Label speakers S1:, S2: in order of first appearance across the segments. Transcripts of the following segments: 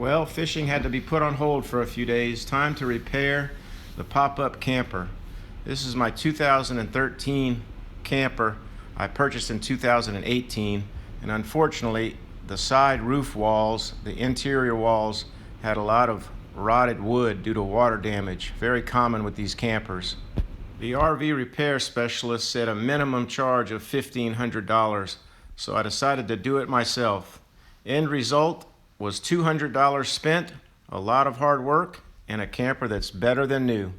S1: Well, fishing had to be put on hold for a few days. Time to repair the pop-up camper. This is my 2013 camper I purchased in 2018, and unfortunately the side roof walls, the interior walls, had a lot of rotted wood due to water damage, very common with these campers. The RV repair specialist said a minimum charge of $1,500, so I decided to do it myself. End result was $200 spent, a lot of hard work, and a camper that's better than new.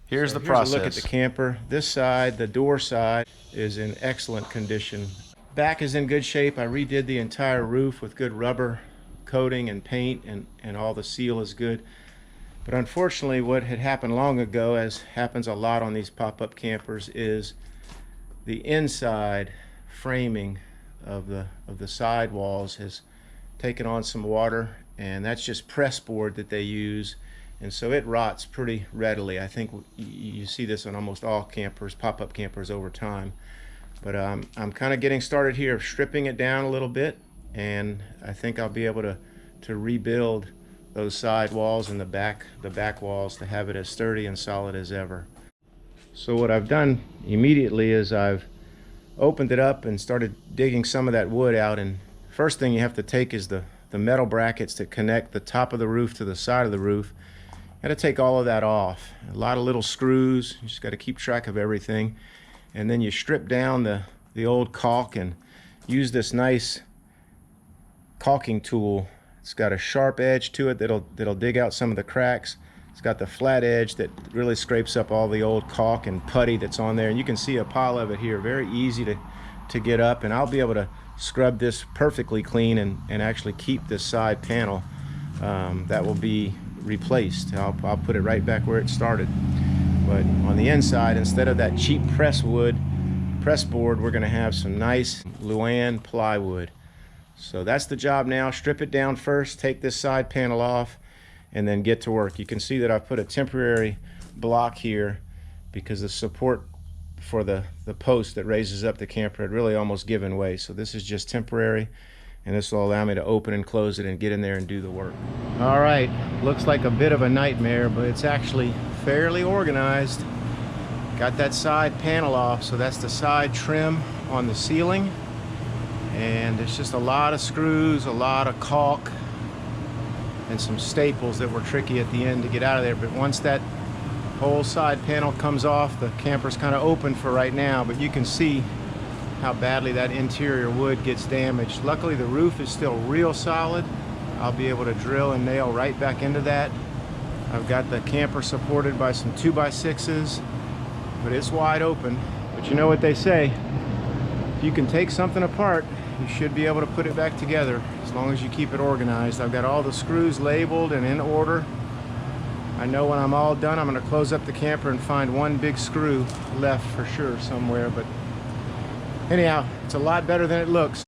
S1: Here's the process. Look at the camper. This side, the door side, is in excellent condition. Back is in good shape. I redid the entire roof with good rubber coating and paint, and all the seal is good. But unfortunately, what had happened long ago, as happens a lot on these pop-up campers, is the inside framing of the side walls has taken on some water, and that's just press board that they use, and so it rots pretty readily. I think you see this on almost all campers, pop-up campers, over time. But I'm kind of getting started here, stripping it down a little bit, and I think I'll be able to rebuild those side walls and the back walls to have it as sturdy and solid as ever. So what I've done immediately is I've opened it up and started digging some of that wood out. And first thing you have to take is the metal brackets that connect the top of the roof to the side of the roof. Got to take all of that off. A lot of little screws. You just got to keep track of everything. And then you strip down the old caulk and use this nice caulking tool. It's got a sharp edge to it that'll dig out some of the cracks. It's got the flat edge that really scrapes up all the old caulk and putty that's on there. And you can see a pile of it here. Very easy to get up, and I'll be able to scrub this perfectly clean and actually keep this side panel that will be replaced. I'll put it right back where it started. But on the inside, instead of that cheap press board, we're going to have some nice Luan plywood. So that's the job now. Strip it down first, take this side panel off, and then get to work. You can see that I've put a temporary block here because the support for the post that raises up the camper had really almost given way. So this is just temporary, and this will allow me to open and close it and get in there and do the work. All right, looks like a bit of a nightmare, but it's actually fairly organized. Got that side panel off, so that's the side trim on the ceiling. And it's just a lot of screws, a lot of caulk, and some staples that were tricky at the end to get out of there. But once that whole side panel comes off, the camper's kind of open for right now, but you can see how badly that interior wood gets damaged. Luckily the roof is still real solid. I'll be able to drill and nail right back into that. I've got the camper supported by some 2x6s, but it's wide open. But you know what they say, if you can take something apart, you should be able to put it back together as long as you keep it organized. I've got all the screws labeled and in order. I know when I'm all done, I'm going to close up the camper and find one big screw left for sure somewhere. But anyhow, it's a lot better than it looks.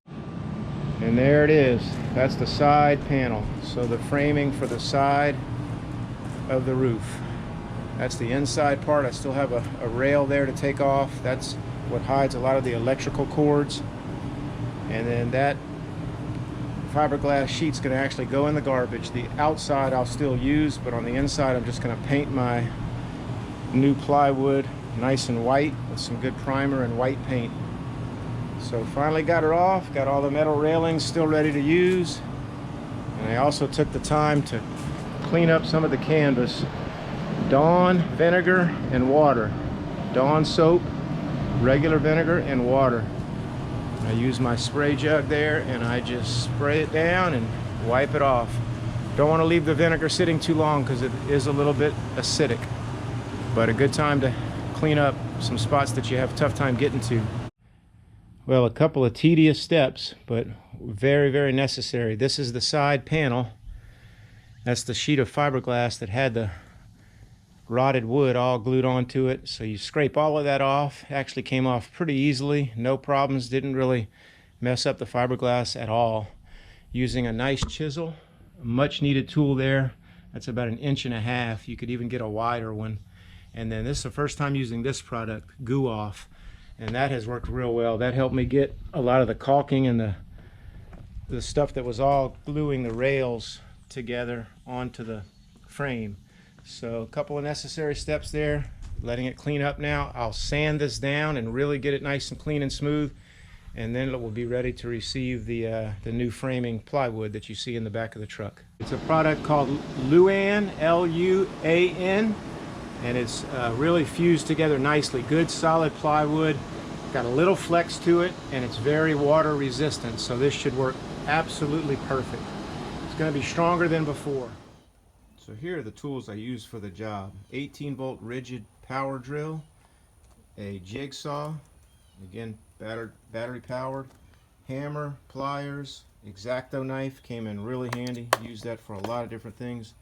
S1: And there it is. That's the side panel. So the framing for the side of the roof. That's the inside part. I still have a rail there to take off. That's what hides a lot of the electrical cords. And then that fiberglass sheet's going to actually go in the garbage. The outside I'll still use, but on the inside I'm just going to paint my new plywood nice and white with some good primer and white paint. So finally got her off, got all the metal railings still ready to use, and I also took the time to clean up some of the canvas. Dawn vinegar and water. Dawn soap, regular vinegar, and water. I use my spray jug there and I just spray it down and wipe it off. Don't want to leave the vinegar sitting too long because it is a little bit acidic, but a good time to clean up some spots that you have a tough time getting to. Well, a couple of tedious steps, but very, very necessary. This is the side panel. That's the sheet of fiberglass that had the rotted wood all glued onto it. So you scrape all of that off. Actually came off pretty easily, no problems, didn't really mess up the fiberglass at all. Using a nice chisel, a much needed tool there. That's about 1.5 inches. You could even get a wider one. And then this is the first time using this product, Goo Off, and that has worked real well. That helped me get a lot of the caulking and the stuff that was all gluing the rails together onto the frame. So a couple of necessary steps there, letting it clean up now. I'll sand this down and really get it nice and clean and smooth, and then it will be ready to receive the new framing plywood that you see in the back of the truck. It's a product called Luan, L-U-A-N, and it's really fused together nicely. Good solid plywood, got a little flex to it, and it's very water resistant, so this should work absolutely perfect. It's going to be stronger than before. So here are the tools I use for the job. 18-volt rigid power drill, a jigsaw, again battery powered, hammer, pliers, X-Acto knife came in really handy. Use that for a lot of different things.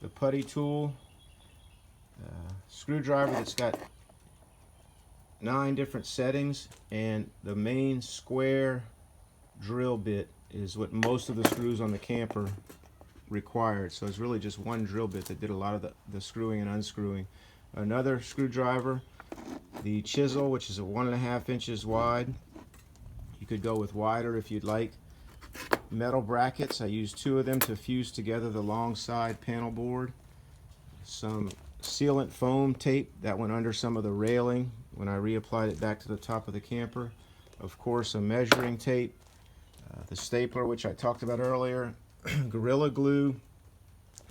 S1: The putty tool, screwdriver that's got 9 different settings, and the main square drill bit is what most of the screws on the camper required. So it's really just one drill bit that did a lot of the screwing and unscrewing. Another screwdriver, the chisel, which is a 1.5 inches wide. You could go with wider if you'd like. Metal brackets, I used 2 of them to fuse together the long side panel board. Some sealant foam tape that went under some of the railing when I reapplied it back to the top of the camper. Of course, a measuring tape, the stapler, which I talked about earlier, Gorilla Glue,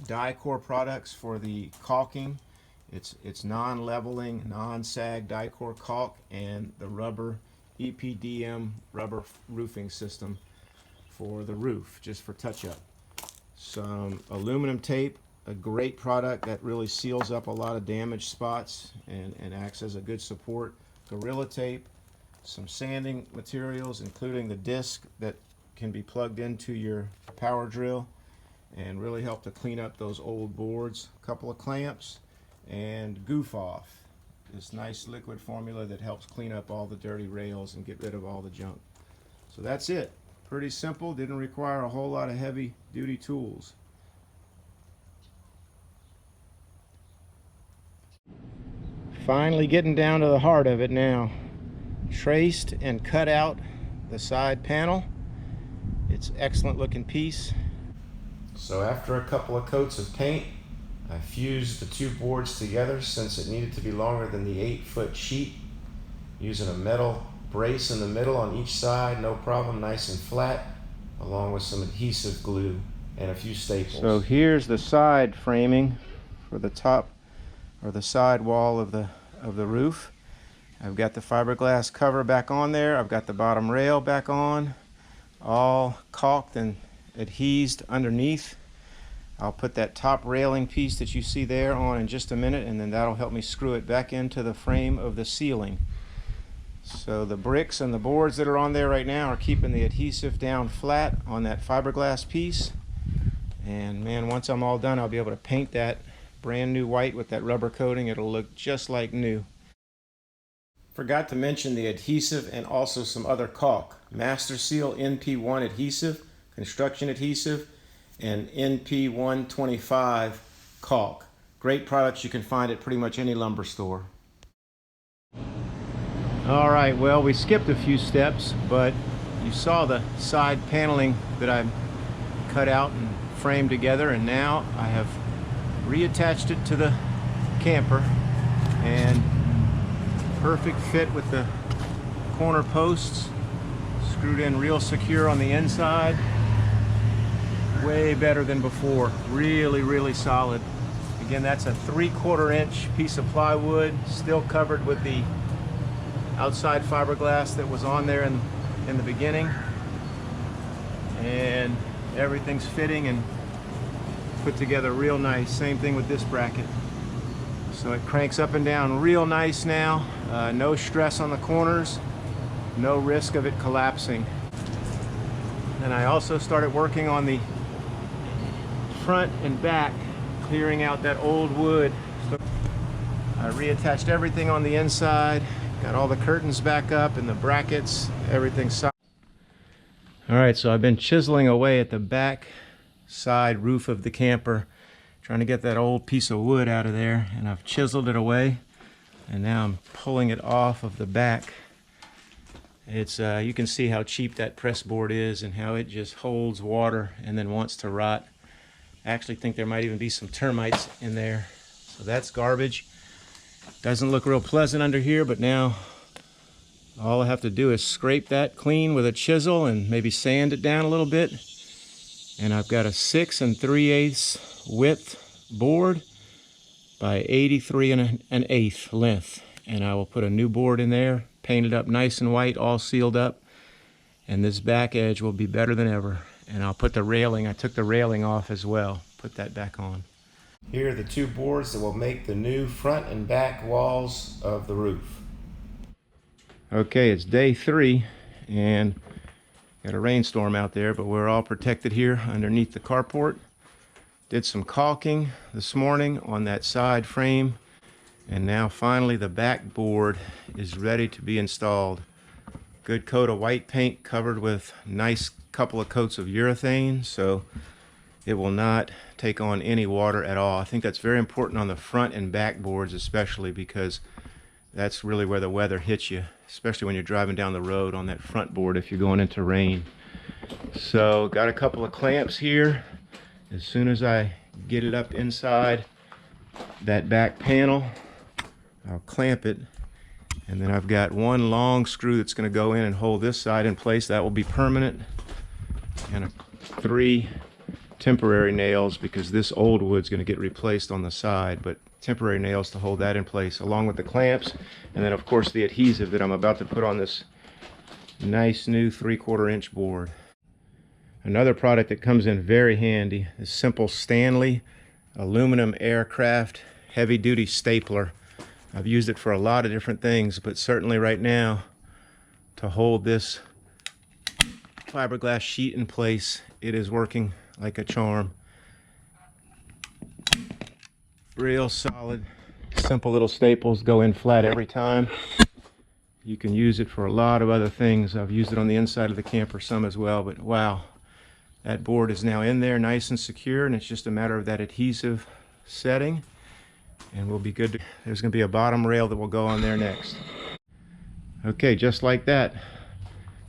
S1: Dicor products for the caulking. It's non-leveling, non-sag Dicor caulk, and the rubber EPDM rubber roofing system for the roof, just for touch-up. Some aluminum tape, a great product that really seals up a lot of damaged spots and acts as a good support. Gorilla tape, some sanding materials, including the disc that can be plugged into your power drill and really help to clean up those old boards. A couple of clamps, and Goof Off, this nice liquid formula that helps clean up all the dirty rails and get rid of all the junk. So that's it. Pretty simple, didn't require a whole lot of heavy duty tools. Finally getting down to the heart of it now. Traced and cut out the side panel. It's an excellent looking piece. So after a couple of coats of paint, I fused the 2 boards together since it needed to be longer than the 8-foot sheet, using a metal brace in the middle on each side, no problem, nice and flat, along with some adhesive glue and a few staples. So here's the side framing for the top or the side wall of the roof. I've got the fiberglass cover back on there. I've got the bottom rail back on, all caulked and adhesed underneath. I'll put that top railing piece that you see there on in just a minute, and then that'll help me screw it back into the frame of the ceiling. So the bricks and the boards that are on there right now are keeping the adhesive down flat on that fiberglass piece. And man, once I'm all done, I'll be able to paint that brand new white with that rubber coating. It'll look just like new. Forgot to mention the adhesive and also some other caulk. Master Seal NP1 adhesive, construction adhesive, and NP125 caulk. Great products you can find at pretty much any lumber store. All right, well, we skipped a few steps, but you saw the side paneling that I cut out and framed together, and now I have reattached it to the camper, and perfect fit with the corner posts, screwed in real secure on the inside. Way better than before. Really solid. Again, that's a 3/4 inch piece of plywood, still covered with the outside fiberglass that was on there in the beginning, and everything's fitting and put together real nice. Same thing with this bracket. So it cranks up and down real nice now. No stress on the corners, no risk of it collapsing. And I also started working on the front and back, clearing out that old wood. So I reattached everything on the inside, got all the curtains back up and the brackets, everything solid. All right, so I've been chiseling away at the back side roof of the camper, trying to get that old piece of wood out of there, and I've chiseled it away, and now I'm pulling it off of the back. It's you can see how cheap that press board is and how it just holds water and then wants to rot. I actually think there might even be some termites in there. So that's garbage. Doesn't look real pleasant under here, but now all I have to do is scrape that clean with a chisel and maybe sand it down a little bit. And I've got a 6 3/8 width board by 83 1/8 length. And I will put a new board in there, paint it up nice and white, all sealed up. And this back edge will be better than ever. And I'll put the railing, I took the railing off as well, put that back on. Here are the two boards that will make the new front and back walls of the roof. Okay, it's day 3 and got a rainstorm out there, but we're all protected here underneath the carport. Did some caulking this morning on that side frame, and now finally the back board is ready to be installed. Good coat of white paint covered with nice couple of coats of urethane, so it will not take on any water at all. I think that's very important on the front and back boards, especially because that's really where the weather hits you, especially when you're driving down the road on that front board if you're going into rain. So got a couple of clamps here. As soon as I get it up inside that back panel, I'll clamp it. And then I've got one long screw that's going to go in and hold this side in place. That will be permanent. And 3 temporary nails, because this old wood's going to get replaced on the side, but temporary nails to hold that in place, along with the clamps. And then of course the adhesive that I'm about to put on this nice new 3/4 inch board. Another product that comes in very handy is Simple Stanley aluminum aircraft heavy duty stapler. I've used it for a lot of different things, but certainly right now to hold this fiberglass sheet in place, it is working like a charm. Real solid, simple little staples, go in flat every time. You can use it for a lot of other things. I've used it on the inside of the camper some as well, but wow, that board is now in there nice and secure, and it's just a matter of that adhesive setting, and we'll be good. There's going to be a bottom rail that will go on there next. Okay, just like that,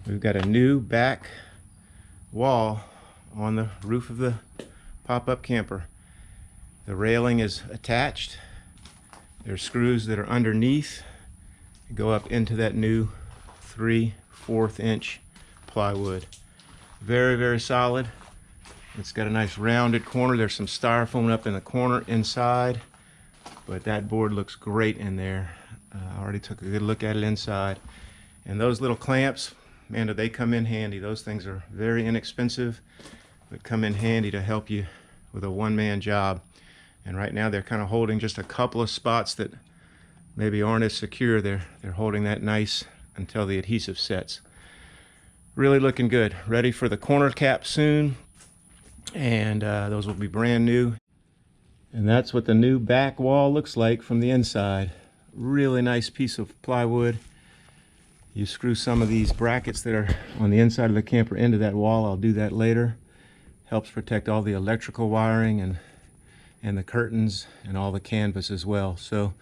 S1: we've got a new back wall on the roof of the pop-up camper. The railing is attached. There's screws that are underneath, go up into that new 3/4 inch plywood. Very, very solid. It's got a nice rounded corner. There's some styrofoam up in the corner inside, but that board looks great in there. I already took a good look at it inside. And those little clamps, man, do they come in handy. Those things are very inexpensive, but come in handy to help you with a one-man job. And right now they're kind of holding just a couple of spots that maybe aren't as secure. They're holding that nice until the adhesive sets. Really looking good. Ready for the corner cap soon, and those will be brand new. And that's what the new back wall looks like from the inside. Really nice piece of plywood. You screw some of these brackets that are on the inside of the camper into that wall. I'll do that later. Helps protect all the electrical wiring and the curtains and all the canvas as well. So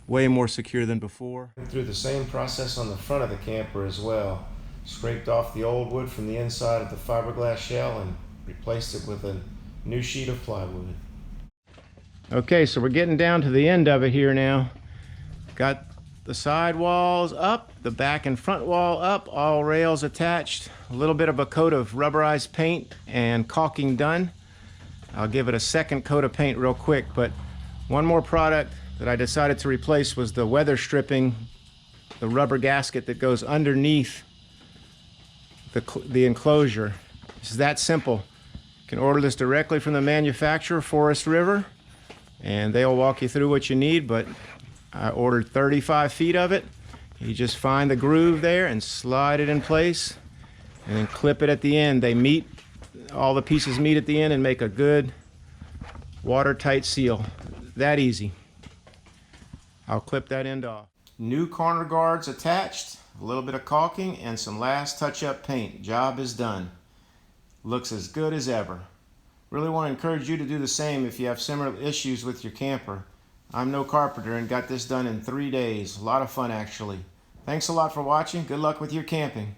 S1: way more secure than before. Through the same process on the front of the camper as well. Scraped off the old wood from the inside of the fiberglass shell and replaced it with a new sheet of plywood. Okay, so we're getting down to the end of it here now. Got the side walls up, the back and front wall up, all rails attached. A little bit of a coat of rubberized paint and caulking done. I'll give it a second coat of paint real quick, but one more product that I decided to replace was the weather stripping, the rubber gasket that goes underneath the enclosure. It's that simple. You can order this directly from the manufacturer, Forest River, and they'll walk you through what you need, but I ordered 35 feet of it. You just find the groove there and slide it in place and then clip it at the end. They meet, all the pieces meet at the end and make a good watertight seal. That easy. I'll clip that end off. New corner guards attached, a little bit of caulking, and some last touch-up paint. Job is done. Looks as good as ever. Really want to encourage you to do the same if you have similar issues with your camper. I'm no carpenter and got this done in 3 days. A lot of fun, actually. Thanks a lot for watching. Good luck with your camping.